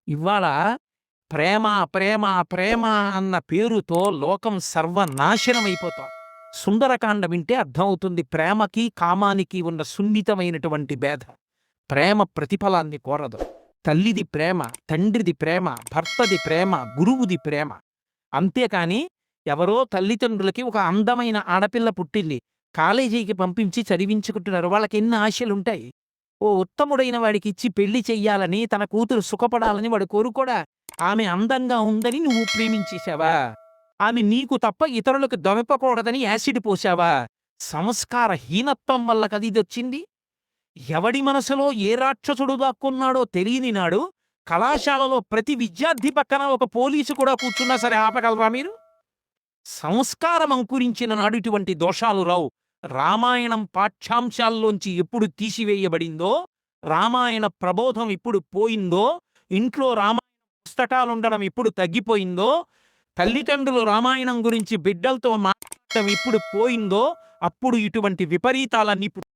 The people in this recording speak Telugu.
ఇవాళ ప్రేమ, ప్రేమ, ప్రేమ అన్న పేరుతో లోకం సర్వనాశనమైపోతోంది. సుందరకాండ వింటే అర్థమవుతుంది ప్రేమకి, కామానికి ఉన్న సున్నితమైనటువంటి భేదం. ప్రేమ ప్రతిఫలాన్ని కోరదు. తల్లిది ప్రేమ, తండ్రిది ప్రేమ, భర్తది ప్రేమ, గురువుది ప్రేమ. అంతేకాని ఎవరో తల్లిదండ్రులకి ఒక అందమైన ఆడపిల్ల పుట్టింది. కాలేజీకి పంపించి చదివించుకుంటున్నారు. వాళ్ళకెన్ని ఆశలుంటాయి. ఓ ఉత్తముడైన వాడికిచ్చి పెళ్లి చెయ్యాలని, తన కూతురు సుఖపడాలని వాడు కోరుకోడా? ఆమె అందంగా ఉందని నువ్వు ప్రేమించేశావా? ఆమె నీకు తప్ప ఇతరులకు దొరకకూడదని యాసిడ్ పోశావా? సంస్కార హీనత్వం వల్ల కదిదొచ్చింది. ఎవడి మనసులో ఏ రాక్షసుడు దాక్కున్నాడో తెలియని నాడు కళాశాలలో ప్రతి విద్యార్థి పక్కన ఒక పోలీసు కూడా కూర్చున్నా సరే ఆపగలరా మీరు? సంస్కారం అంకురించిన నాడు ఇటువంటి దోషాలు రావు. రామాయణం పాఠ్యాంశాల్లోంచి ఎప్పుడు తీసివేయబడిందో, రామాయణ ప్రబోధం ఎప్పుడు పోయిందో, ఇంట్లో రామాయణ పుస్తకాలుండడం ఎప్పుడు తగ్గిపోయిందో, తల్లిదండ్రులు రామాయణం గురించి బిడ్డలతో మాట్లాడటం ఎప్పుడు పోయిందో, అప్పుడు ఇటువంటి విపరీతాలన్నీ